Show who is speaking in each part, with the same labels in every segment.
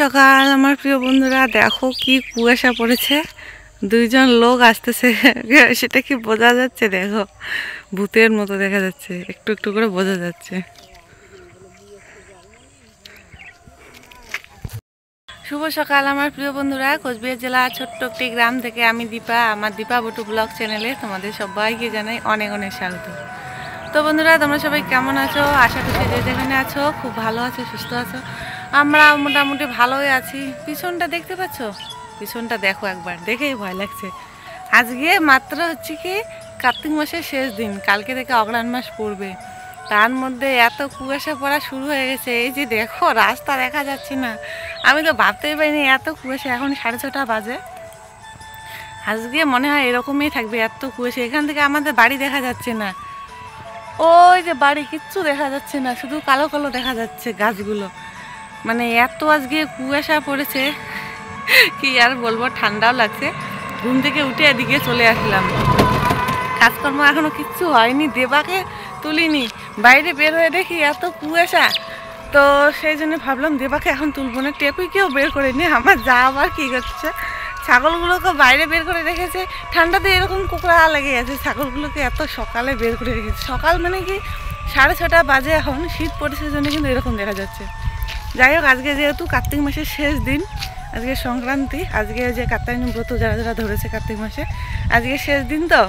Speaker 1: সকাল আমার প্রিয় বন্ধুরা, দেখো কি কুয়াশা পড়েছে। দুইজন লোক আসতেছে, সেটা কি বোঝা যাচ্ছে? দেখো ভূতের মতো দেখা যাচ্ছে, একটু একটু করে বোঝা যাচ্ছে। শুভ সকাল আমার প্রিয় বন্ধুরা, কোচবিহার জেলা ছোট্ট একটি গ্রাম থেকে আমি দীপা, আমার দীপা বটু ব্লগ চ্যানেলে তোমাদের সবাইকে জানাই অনেক অনেক স্বাগত। তো বন্ধুরা, তোমরা সবাই কেমন আছো? আশা করছি যে যেখানে আছো খুব ভালো আছো, সুস্থ আছো। আমরা মোটামুটি ভালোই আছি। পিছনটা দেখতে পাচ্ছ? পিছনটা দেখো একবার, দেখেই ভয় লাগছে। আজকে মাত্র হচ্ছে কি কার্তিক মাসের শেষ দিন, কালকে থেকে অগ্রহায়ণ মাস পড়বে। তার মধ্যে এত কুয়াশা পড়া শুরু হয়ে গেছে। এই যে দেখো, রাস্তা দেখা যাচ্ছে না। আমি তো ভাবতেই পারিনি এত কুয়াশা। এখন 6:30 বাজে। আজকে মনে হয় এরকমই থাকবে, এত কুয়াশা। এখান থেকে আমাদের বাড়ি দেখা যাচ্ছে না। ওই যে বাড়ি, কিচ্ছু দেখা যাচ্ছে না, শুধু কালো কালো দেখা যাচ্ছে গাছগুলো। মানে এত আজকে কুয়াশা পড়েছে, কি আর বলবো। ঠান্ডাও লাগছে। ঘুম থেকে উঠে এদিকে চলে আসলাম। কাজকর্ম এখনো কিচ্ছু হয়নি, দেবাকে তুলিনি। বাইরে বের হয়ে দেখি এত কুয়াশা, তো সেই জন্য ভাবলাম দেবাকে এখন তুলবো না। টেপিকেও বের করে নি। আমার যা আবার কী করছে, ছাগলগুলোকে বাইরে বের করে রেখেছে। ঠান্ডাতে এরকম কুকড়া লেগে গেছে। ছাগলগুলোকে এত সকালে বের করে রেখেছে। সকাল মানে কি 6:30 বাজে। এখন শীত পড়েছে জন্য কিন্তু এরকম দেখা যাচ্ছে। যাই হোক, আজকে যেহেতু কার্তিক মাসের শেষ দিন, আজকে সংক্রান্তি, আজকে যে কার্তিক ব্রত যারা যারা ধরেছে কার্তিক মাসে, আজকে শেষ দিন, তো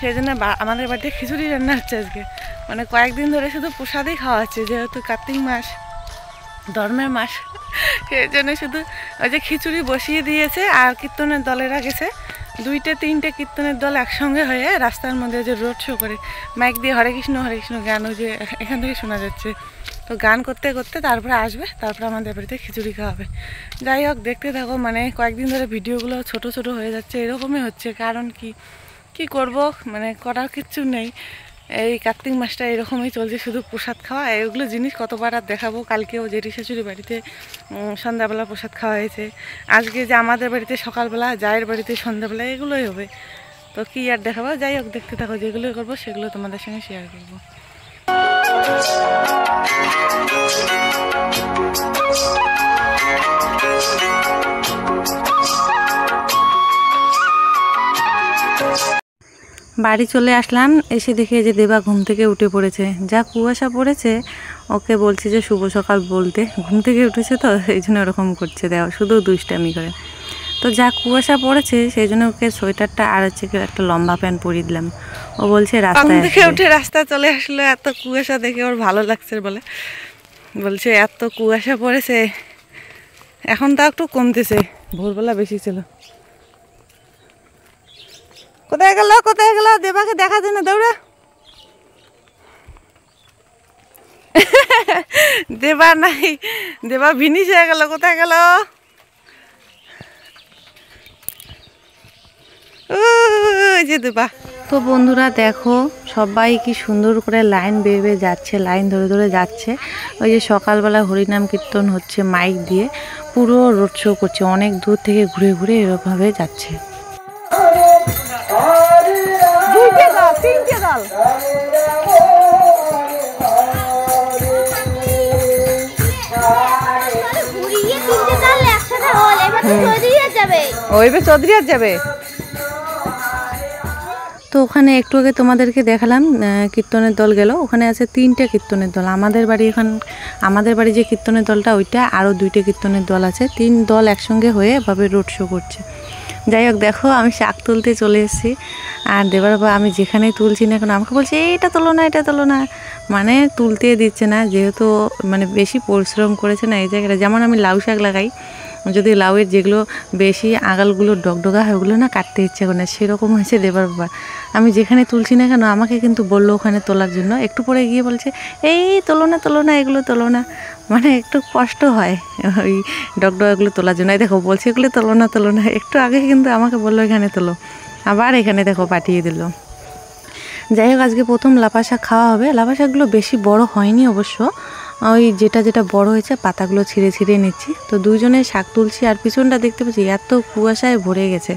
Speaker 1: সেই জন্য আমাদের বাড়িতে খিচুড়ি রান্না হচ্ছে আজকে। মানে কয়েকদিন ধরে শুধু প্রসাদই খাওয়া হচ্ছে, যেহেতু কার্তিক মাস ধর্মের মাস, সেই জন্য শুধু ওই যে খিচুড়ি বসিয়ে দিয়েছে। আর কীর্তনের দলেরা গেছে, 2-3টে কীর্তনের দল একসঙ্গে হয়ে রাস্তার মধ্যে যে রোড শো করে মাইক দিয়ে হরে কৃষ্ণ গান, ওই যে এখান থেকে শোনা যাচ্ছে। তো গান করতে করতে তারপরে আসবে, তারপরে আমাদের বাড়িতে খিচুড়ি খাওয়া হবে। যাই হোক, দেখতে থাকো। মানে কয়েকদিন ধরে ভিডিওগুলো ছোট ছোট হয়ে যাচ্ছে, এরকমই হচ্ছে। কারণ কি করব, মানে করার কিচ্ছু নেই। এই কার্তিক মাসটা এরকমই চলছে, শুধু প্রসাদ খাওয়া। এগুলো জিনিস কতবার আর দেখাবো। কালকেও জেঠি শাশুড়ি বাড়িতে সন্ধ্যাবেলা প্রসাদ খাওয়া হয়েছে। আজকে যে আমাদের বাড়িতে সকালবেলা, জায়ের বাড়িতে সন্ধ্যাবেলা, এগুলোই হবে। তো কি আর দেখাবো। যাই হোক, দেখতে থাকো। যেগুলোই করবো সেগুলো তোমাদের সঙ্গে শেয়ার করবো। বাড়ি চলে আসলাম। এসে দেখে যে দেবা ঘুম থেকে উঠে পড়েছে। যা কুয়াশা পড়েছে, ওকে বলছি যে শুভ সকাল বলতে। ঘুম থেকে উঠেছে তো, এই জন্য ওরকম করছে। দেওয়া শুধু দুষ্টামি করে। তো যা কুয়াশা পড়েছে, সেই জন্য ওকে সোয়েটারটা আর হচ্ছে একটা লম্বা প্যান্ট পরিয়ে দিলাম। ও বলছে রাস্তায় থেকে উঠে রাস্তায় চলে আসলো। এত কুয়াশা দেখে ওর ভালো লাগছে বলে বলছে এত কুয়াশা পড়েছে। এখন তা একটু কমতেছে, ভোরবেলা বেশি ছিল। কোথায় গেল দেবাকে দেখা যায় না, দৌড়া। দেবা নাই, দেবা ভিনিশ হয়ে গেল। কোথায় গেল? যে দেবা। তো বন্ধুরা দেখো, সবাই কি সুন্দর করে লাইন বেয়ে যাচ্ছে, লাইন ধরে ধরে যাচ্ছে। ওই যে সকালবেলা হরিনাম কীর্তন হচ্ছে মাইক দিয়ে, পুরো রোড শো করছে। অনেক দূর থেকে ঘুরে ঘুরে এরকমভাবে যাচ্ছে। চৌধুরী যাবে। তো ওখানে একটু আগে তোমাদেরকে দেখালাম কীর্তনের দল গেল। ওখানে আছে 3টে কীর্তনের দল। আমাদের বাড়ি যে কীর্তনের দলটা, ওইটা আরও 2টে কীর্তনের দল আছে। 3 দল একসঙ্গে হয়ে এভাবে রোড শো করছে। যাই হোক, দেখো আমি শাক তুলতে চলে এসেছি। আর দেবার বাবা আমি যেখানেই তুলছি না কেন আমাকে বলছে এটা তোলো না, এটা তোলো না। মানে তুলতে দিচ্ছে না, যেহেতু মানে বেশি পরিশ্রম করেছে না এই জায়গাটা। যেমন আমি লাউ শাক লাগাই, যদি লাউয়ের যেগুলো বেশি আগালগুলো ডগডগা হয়, ওগুলো না কাটতে ইচ্ছে করে না, সেরকম হয়েছে দেবার বাবা। আমি যেখানে তুলছি না কেন আমাকে কিন্তু বললো ওখানে তোলার জন্য। একটু পরে গিয়ে বলছে এই তোলো না, এগুলো তোলো না। মানে একটু কষ্ট হয় ওই ডগডগাগুলো তোলার জন্য। দেখো বলছে এগুলো তোলো না। একটু আগে কিন্তু আমাকে বললো এখানে তোলো, আবার এখানে দেখো পাঠিয়ে দিল। যাই হোক, আজকে প্রথম লাফা শাক খাওয়া হবে। লাফা শাকগুলো বেশি বড় হয়নি অবশ্য, ওই যেটা বড় হয়েছে পাতাগুলো ছিঁড়ে নিচ্ছি। তো দুজনে শাক তুলছি। আর পিছনটা দেখতে পাচ্ছি এত কুয়াশায় ভরে গেছে,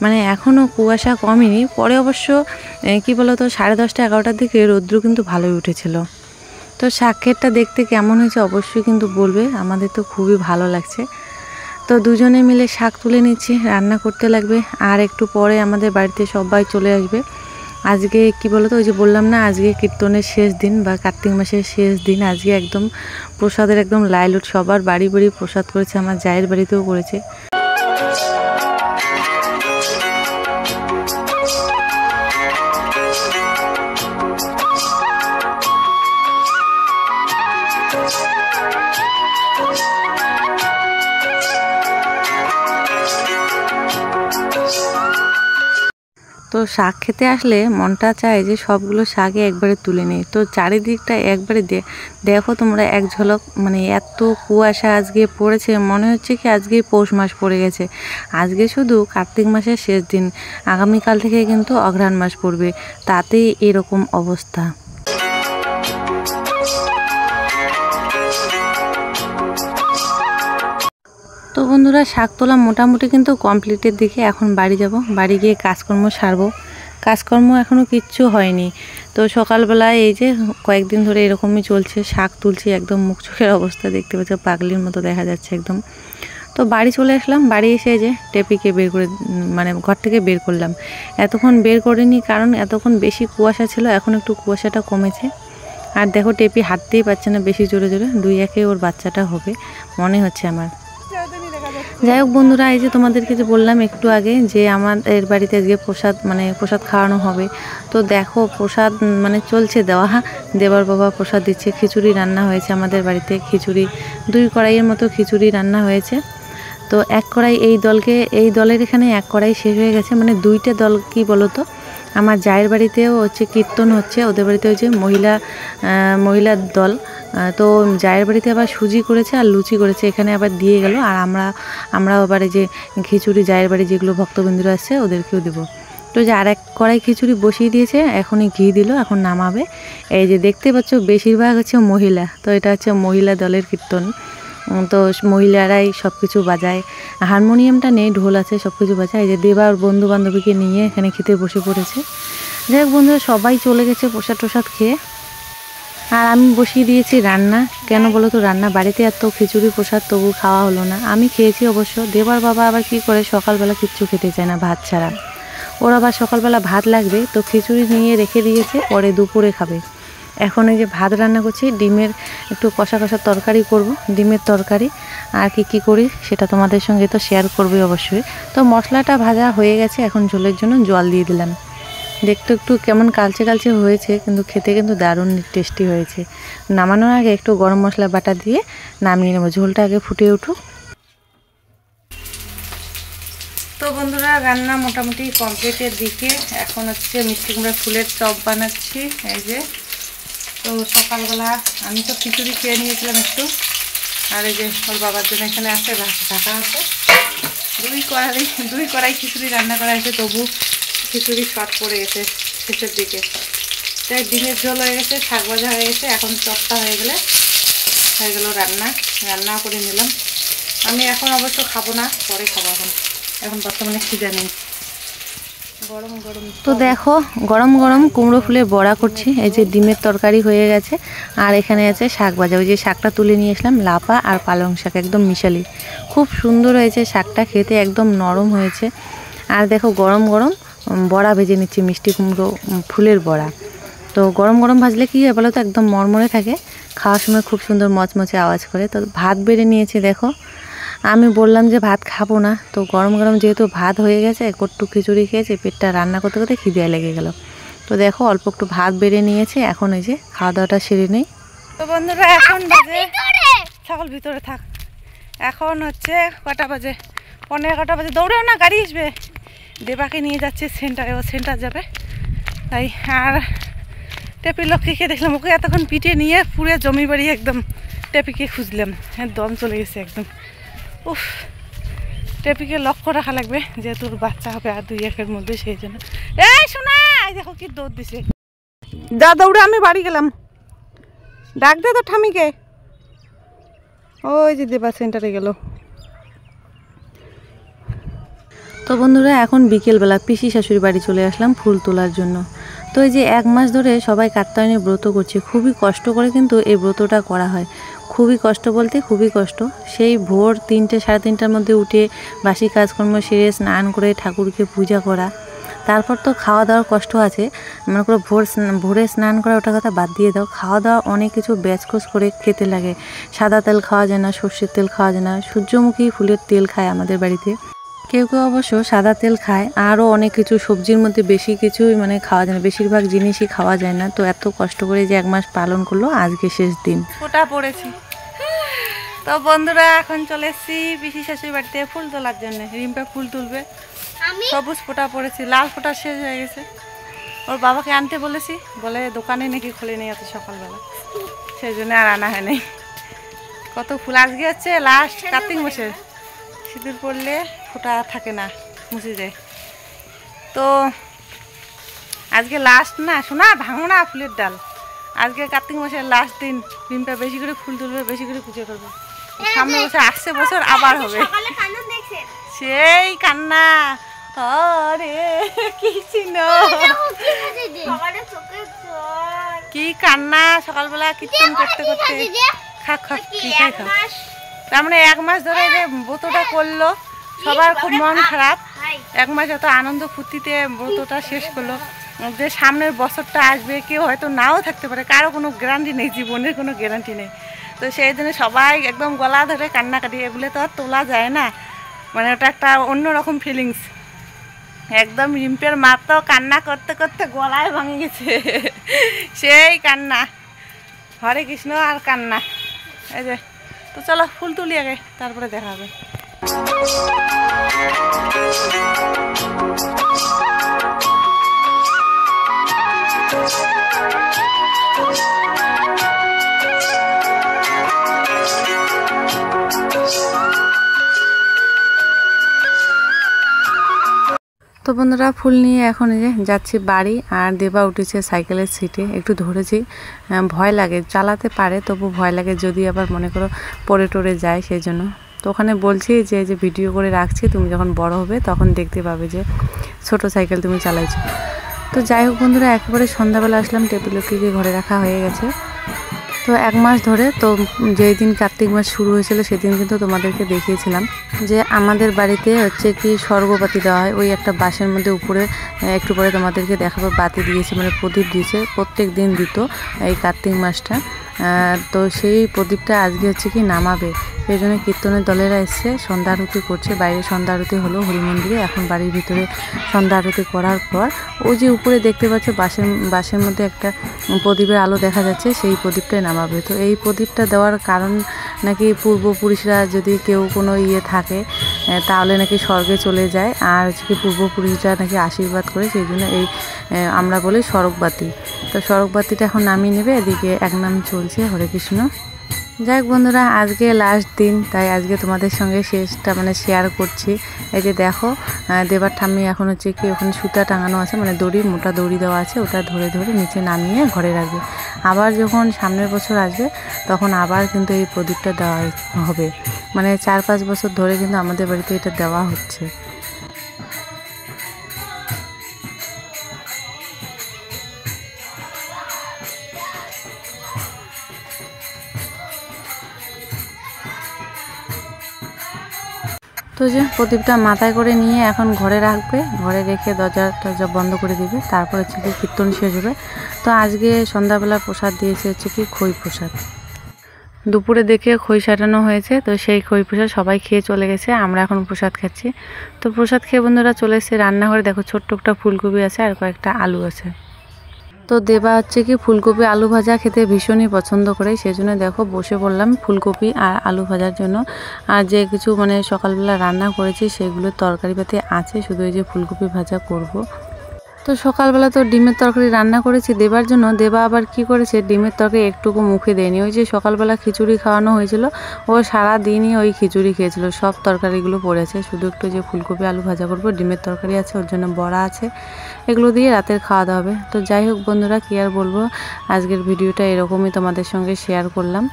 Speaker 1: মানে এখনও কুয়াশা কমেনি। পরে অবশ্য কি বলতো 10:30-11টার দিকে রৌদ্র কিন্তু ভালোই উঠেছিল। তো শাক ক্ষেতটা দেখতে কেমন হয়েছে অবশ্যই কিন্তু বলবে। আমাদের তো খুবই ভালো লাগছে। তো দুজনে মিলে শাক তুলে নিচ্ছি, রান্না করতে লাগবে। আর একটু পরে আমাদের বাড়িতে সবাই চলে আসবে। আজকে কি বলতো, ওই যে বললাম না আজকে কীর্তনের শেষ দিন বা কার্তিক মাসের শেষ দিন। আজকে একদম প্রসাদের একদম লাইলুট, সবার বাড়ি বাড়ি প্রসাদ করেছে, আমার জায়ের বাড়িতেও করেছে। তো শাক খেতে আসলে মনটা চায় যে সবগুলো শাকে একবারে তুলে নিই। তো চারিদিকটা একবারে দেখো তোমরা এক ঝলক, মানে এত কুয়াশা আজকে পড়েছে, মনে হচ্ছে কি আজকে পৌষ মাস পড়ে গেছে। আজকে শুধু কার্তিক মাসের শেষ দিন, আগামীকাল থেকে কিন্তু অঘ্রাণ মাস পড়বে, তাতেই এরকম অবস্থা। তো বন্ধুরা, শাক তোলা মোটামুটি কিন্তু কমপ্লিটের দিকে। এখন বাড়ি যাব, বাড়ি গিয়ে কাজকর্ম সারবো। কাজকর্ম এখনও কিচ্ছু হয়নি। তো সকালবেলায় এই যে কয়েকদিন ধরে এরকমই চলছে, শাক তুলছি, একদম মুখ চোখের অবস্থা দেখতে পাচ্ছি পাগলির মতো দেখা যাচ্ছে একদম। তো বাড়ি চলে আসলাম, বাড়ি এসে যে টেপিকে বের করে, মানে ঘর থেকে বের করলাম। এতক্ষণ বের করিনি কারণ এতক্ষণ বেশি কুয়াশা ছিল, এখন একটু কুয়াশাটা কমেছে। আর দেখো টেপি হাঁটতেই পারছে না বেশি জোরে জোরে, 2-1 ওর বাচ্চাটা হবে মনে হচ্ছে আমার। যাই হোক বন্ধুরা, এই যে তোমাদেরকে যে বললাম একটু আগে যে আমাদের বাড়িতে আজকে প্রসাদ খাওয়ানো হবে। তো দেখো প্রসাদ মানে চলছে দেওয়া, দেবার বাবা প্রসাদ দিচ্ছে। খিচুড়ি রান্না হয়েছে আমাদের বাড়িতে, খিচুড়ি 2 কড়াইয়ের মতো খিচুড়ি রান্না হয়েছে। তো 1 কড়াই এই দলের এখানে 1 কড়াই শেষ হয়ে গেছে, মানে 2টে দল। কি বলো তো, আমার জায়ের বাড়িতেও হচ্ছে কীর্তন হচ্ছে, ওদের বাড়িতে হচ্ছে মহিলার দল। তো জায়ের বাড়িতে আবার সুজি করেছে আর লুচি করেছে, এখানে আবার দিয়ে গেল। আর আমরাও আবার এই যে খিচুড়ি জায়ের বাড়ি যেগুলো ভক্তবিন্দুরা আসছে ওদেরকেও দেবো। তো যে আর 1 কড়াই খিচুড়ি বসিয়ে দিয়েছে, এখনই ঘি দিল, এখন নামাবে। এই যে দেখতে পাচ্ছ বেশিরভাগ হচ্ছে মহিলা, তো এটা হচ্ছে মহিলা দলের কীর্তন। তো মহিলারাই সব কিছু বাজায়, হারমোনিয়ামটা নেই, ঢোল আছে, সব কিছু বাজায়। এই যে দেবা ওর বন্ধু বান্ধবীকে নিয়ে এখানে খেতে বসে পড়েছে। যাই হোক বন্ধুরা, সবাই চলে গেছে প্রসাদ খেয়ে। আর আমি বসিয়ে দিয়েছি রান্না। কেন বলো তো, রান্না বাড়িতে এত খিচুড়ি প্রসাদ তবু খাওয়া হলো না। আমি খেয়েছি অবশ্য, দেবার বাবা আবার কি করে সকালবেলা কিচ্ছু খেতে চায় না ভাত ছাড়া। ওর আবার সকালবেলা ভাত লাগবে, তো খিচুড়ি নিয়ে রেখে দিয়েছে, পরে দুপুরে খাবে। এখন এই যে ভাত রান্না করছি, ডিমের একটু কষা তরকারি করব, ডিমের তরকারি। আর কি করি সেটা তোমাদের সঙ্গে তো শেয়ার করবই অবশ্যই। তো মশলাটা ভাজা হয়ে গেছে, এখন ঝোলের জন্য জল দিয়ে দিলাম। দেখতে একটু কেমন কালচে হয়েছে, কিন্তু খেতে কিন্তু দারুণ টেস্টি হয়েছে। নামানোর আগে একটু গরম মশলা বাটা দিয়ে নামিয়ে নেব, ঝোলটা আগে ফুটে উঠুক। তো বন্ধুরা, রান্না মোটামুটি কমপ্লিটের দিকে। এখন হচ্ছে মিষ্টি কুমড়া ফুলের চপ বানাচ্ছি। এই যে, তো সকালবেলা আমি তো খিচুড়ি খেয়ে নিয়েছিলাম একটু, আর এই যে ওর বাবার জন্য এখানে আছে ঢাকা আছে। 2 কড়াই খিচুড়ি রান্না করা হয়েছে, তবু খিচুড়ি শর্ট পড়ে গেছে শেষের দিকে। তাই ডিমের ঝোল হয়ে গেছে, শাক ভাজা হয়ে গেছে, এখন চপটা হয়ে গেল রান্না করে নিলাম। আমি এখন অবশ্য খাবো না, পরে খাবো। এখন বর্তমানে খিদে নেই। তো দেখো গরম কুমড়ো ফুলের বড়া করছি। এই যে ডিমের তরকারি হয়ে গেছে, আর এখানে আছে শাক ভাজা। ওই যে শাকটা তুলে নিয়ে আসলাম, লাপা আর পালং শাক, একদম মিশালি, খুব সুন্দর হয়েছে শাকটা, খেতে একদম নরম হয়েছে। আর দেখো গরম বড়া ভেজে নিচ্ছি, মিষ্টি কুমড়ো ফুলের বড়া। তো গরম ভাজলে কী হয় বলো তো, একদম মরমরে থাকে, খাওয়ার সময় খুব সুন্দর মচমচে আওয়াজ করে। তো ভাত বেড়ে নিয়েছি দেখো। আমি বললাম যে ভাত খাবো না, তো গরম যেহেতু ভাত হয়ে গেছে, কট্টু খিচুড়ি খেয়েছে, পেটটা রান্না করতে করতে খিদে লেগে গেল। তো দেখো অল্প একটু ভাত বেড়ে নিয়েছে, এখন এই যে খাওয়া দাওয়াটা সেরে নেই। তো বন্ধুরা, এখন বাজে, ছাগল ভিতরে থাক, এখন হচ্ছে কটা বাজে, 11:15 বাজে। দৌড়েও না, গাড়ি আসবে। দেবাকে নিয়ে যাচ্ছে সেন্টারে, ও সেন্টার যাবে তাই। আর টেপির লক্ষ্মীকে দেখলাম, ওকে এতক্ষণ পিঠে নিয়ে পুরো জমি বাড়ি একদম টেপিকে খুঁজলাম, হ্যাঁ দম চলে গেছে একদম। উফ, টেপিকে লক্ষ্য রাখা লাগবে, যেহেতু বাচ্চা হবে আর 2-1 মধ্যে, সেই জন্য। এই শোনা, এই দেখো কি দৌড় দিছে। যা দৌড়ে, আমি বাড়ি গেলাম। ডাক দে তো ঠামিকে। ওই যে দেবা সেন্টারে গেল। তো বন্ধুরা, এখন বিকেলবেলা পিসি শাশুড়ি বাড়ি চলে আসলাম ফুল তোলার জন্য। তো এই যে 1 মাস ধরে সবাই কাত্যায়নী ব্রত করছে, খুবই কষ্ট করে কিন্তু এই ব্রতটা করা হয়। খুবই কষ্ট বলতে খুবই কষ্ট। সেই ভোর 3টে সাড়ে 3টার মধ্যে উঠে বাসি কাজকর্ম সেরে স্নান করে ঠাকুরকে পূজা করা, তারপর তো খাওয়া দাওয়ার কষ্ট আছে। মনে করো ভোরে স্নান করা ওটা কথা বাদ দিয়ে দাও, খাওয়া দাওয়া অনেক কিছু ব্যাচকোচ করে খেতে লাগে। সাদা তেল খাওয়া যায় না, সর্ষের তেল খাওয়া যায় না, সূর্যমুখী ফুলের তেল খায় আমাদের বাড়িতে। কেউ কেউ অবশ্য সাদা তেল খায়, আরও অনেক কিছু সবজির মধ্যে বেশি কিছুই মানে খাওয়া যায় না, বেশিরভাগ জিনিসই খাওয়া যায় না। তো এত কষ্ট করে যে 1 মাস পালন করলো, আজকে শেষ দিন। ফোঁটা পড়েছি। তো বন্ধুরা এখন চলে এসেছি পিসি শাশুড়ি বাড়িতে ফুল তোলার জন্য। রিম্পা ফুল তুলবে, সবুজ ফোঁটা পড়েছি, লাল ফোঁটা শেষ হয়ে গেছে। ওর বাবাকে আনতে বলেছি, বলে দোকানে নাকি খোলে নেই এত সকালবেলা, সেই জন্য আর আনা হয় নাই। কত ফুল আজকে হচ্ছে লাস্ট কার্তিক মাসের, সিঁদুর পড়লে ফোঁটা থাকে না, মুছে যায়। তো আজকে লাস্ট না, শোনা ভাঙো না ফুলের ডাল, আজকে কার্তিক মাসের লাস্ট দিন। রিম্পা বেশি করে ফুল তুলবে, বেশি করে পুজো করবে। সামনে বছর, আসছে বছর আবার হবে। সেই কান্না, আরে কি চিহ্ন, কি কান্না সকালবেলা কীর্তন করতে করতে। খাক খাক, কি খাই খাক। তার মানে 1 মাস ধরে যে ব্রতটা করলো, সবার খুব মন খারাপ। 1 মাস এত আনন্দ ফুর্তিতে ব্রতটা শেষ করলো, যে সামনের বছরটা আসবে কেউ হয়তো নাও থাকতে পারে, কারো কোনো গ্যারান্টি নেই, জীবনের কোনো গ্যারান্টি নেই। তো সেই জন্য সবাই একদম গলা ধরে কান্নাকাটি, এগুলো তো আর তোলা যায় না, মানে ওটা একটা অন্যরকম ফিলিংস। একদম রিম্পের মা তো কান্না করতে করতে গলায় ভাঙে গেছে, সেই কান্না, হরে কৃষ্ণ আর কান্না। এই যে, তো চলো ফুল তুলি আগে, তারপরে দেখা হবে। তো বন্ধুরা ফুল নিয়ে এখন এই যে যাচ্ছি বাড়ি, আর দেবা উঠেছে সাইকেলের সিটে। একটু ধরেছি, ভয় লাগে, চালাতে পারে তবু ভয় লাগে যদি আবার মনে করো পড়ে টরে যায়, সেই জন্য। তো ওখানে বলছি যে ভিডিও করে রাখছি, তুমি যখন বড় হবে তখন দেখতে পাবে যে ছোট সাইকেল তুমি চালাইছো। তো যাই হোক বন্ধুরা, একেবারে সন্ধ্যাবেলা আসলাম, টেবিলকে ঘরে রাখা হয়ে গেছে। তো 1 মাস ধরে, তো যেই দিন কার্তিক মাস শুরু হয়েছিল সেদিন কিন্তু তোমাদেরকে দেখিয়েছিলাম যে আমাদের বাড়িতে হচ্ছে কি স্বর্গবাতি দেওয়া হয়, ওই একটা বাঁশের মধ্যে উপরে, একটু পরে তোমাদেরকে দেখাবো, বাতি দিয়েছে মানে প্রদীপ দিয়েছে, প্রত্যেক দিন দিত এই কার্তিক মাসটা। তো সেই প্রদীপটা আজকে হচ্ছে কি নামাবে, সেই জন্য কীর্তনের দলেরা এসছে, সন্ধ্যা আরতি করছে। বাইরে সন্ধ্যা আরতি হলো হরি মন্দিরে, এখন বাড়ির ভিতরে সন্ধ্যা আরতি করার পর ওই যে উপরে দেখতে পাচ্ছ বাঁশের মধ্যে একটা প্রদীপের আলো দেখা যাচ্ছে, সেই প্রদীপটাই নামাবে। তো এই প্রদীপটা দেওয়ার কারণ নাকি পূর্বপুরুষরা যদি কেউ কোনো থাকে তাহলে নাকি স্বর্গে চলে যায়, আর হচ্ছে কি পূর্বপুরুষরা নাকি আশীর্বাদ করে, সেই জন্য এই আমরা বলি স্বর্গবাতি। তো স্বর্গবাতিটা এখন নামিয়ে নেবে, এদিকে 1 নাম চলছে, হরে কৃষ্ণ। যাই হোক বন্ধুরা, আজকে লাস্ট দিন, তাই আজকে তোমাদের সঙ্গে শেষটা মানে শেয়ার করছি। এই যে দেখো, দেবার ঠাম্মি এখন হচ্ছে কি ওখানে সুতা টাঙানো আছে, মানে দড়ি, মোটা দড়ি দেওয়া আছে, ওটা ধরে ধরে নিচে নামিয়ে ঘরে রাখবে। আবার যখন সামনের বছর আসবে তখন আবার কিন্তু এই প্রদীপটা দেওয়া হবে, মানে 4-5 বছর ধরে কিন্তু আমাদের বাড়িতে এটা দেওয়া হচ্ছে। তো যে প্রদীপটা মাথায় করে নিয়ে এখন ঘরে রাখবে, ঘরে রেখে দরজা বন্ধ করে দিবে, তারপর হচ্ছে কি কীর্তন শেষ হবে। তো আজকে সন্ধ্যাবেলা প্রসাদ দিয়েছে হচ্ছে কি খই প্রসাদ, দুপুরে দেখে খই সাজানো হয়েছে, তো সেই খই প্রসাদ সবাই খেয়ে চলে গেছে, আমরা এখন প্রসাদ খাচ্ছি। তো প্রসাদ খেয়ে বন্ধুরা চলে এসেছে রান্নাঘরে, দেখো ছোট্ট একটা ফুলকপি আছে আর কয়েকটা আলু আছে। তো দেবা হচ্ছে কি ফুলকপি আলু ভাজা খেতে ভীষণই পছন্দ করে, সেজন্য দেখো বসে পড়লাম ফুলকপি আর আলু ভাজার জন্য। আর যে কিছু মানে সকালবেলা রান্না করেছি সেগুলো তরকারি পাতি আছে, শুধু এই যে ফুলকপি ভাজা করব। তো সকালবেলা তো ডিমের তরকারি রান্না করেছি দেবার জন্য, দেবা আবার কি করেছে, ডিমের তরকারি একটুকু মুখে দেয়নি। ওই যে সকালবেলা খিচুড়ি খাওয়ানো হয়েছিল, ও সারা দিনই ওই খিচুড়ি খেয়েছিল, সব তরকারিগুলো পড়েছে, শুধু একটু যে ফুলকপি আলু ভাজা করবো, ডিমের তরকারি আছে, ওর জন্য বড়া আছে, এগুলো দিয়ে রাতের খাওয়া দাওয়া হবে। তো যাই হোক বন্ধুরা, কি আর বলবো, আজকের ভিডিওটা এরকমই তোমাদের সঙ্গে শেয়ার করলাম।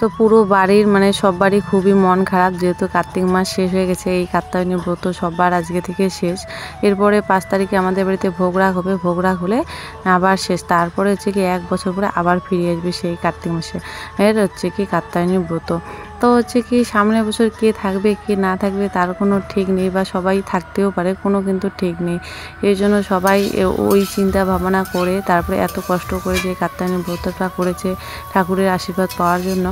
Speaker 1: তো পুরো বাড়ির মানে সব বাড়ি খুবই মন খারাপ, যেহেতু কার্তিক মাস শেষ হয়ে গেছে। এই কাত্যায়নী ব্রত সববার আজকে থেকে শেষ। এরপরে 5 তারিখে আমাদের বাড়িতে ভোগ রাগ হবে, ভোগ রাগ হলে আবার শেষ। তারপরে হচ্ছে কি 1 বছর পরে আবার ফিরে আসবে সেই কার্তিক মাসে এর হচ্ছে কি কাত্যায়নী ব্রত। তো হচ্ছে কি সামনের বছর কে থাকবে কে না থাকবে তার কোনো ঠিক নেই, বা সবাই থাকতেও পারে, কোনো কিন্তু ঠিক নেই। এই জন্য সবাই ওই চিন্তা ভাবনা করে তারপরে এত কষ্ট করে যে কাত্যায়নী ব্রতটা করেছে ঠাকুরের আশীর্বাদ পাওয়ার জন্য,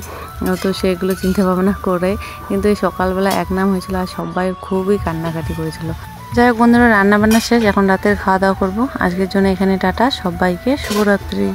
Speaker 1: তো সেগুলো চিন্তা ভাবনা করে কিন্তু এই সকালবেলা এক নাম হয়েছিল আর সবাই খুবই কান্নাকাটি করেছিল। যাই হোক বন্ধুরা, রান্নাবান্না শেষ, এখন রাতের খাওয়া দাওয়া করবো। আজকের জন্য এখানে টাটা, সবাইকে শুভরাত্রি।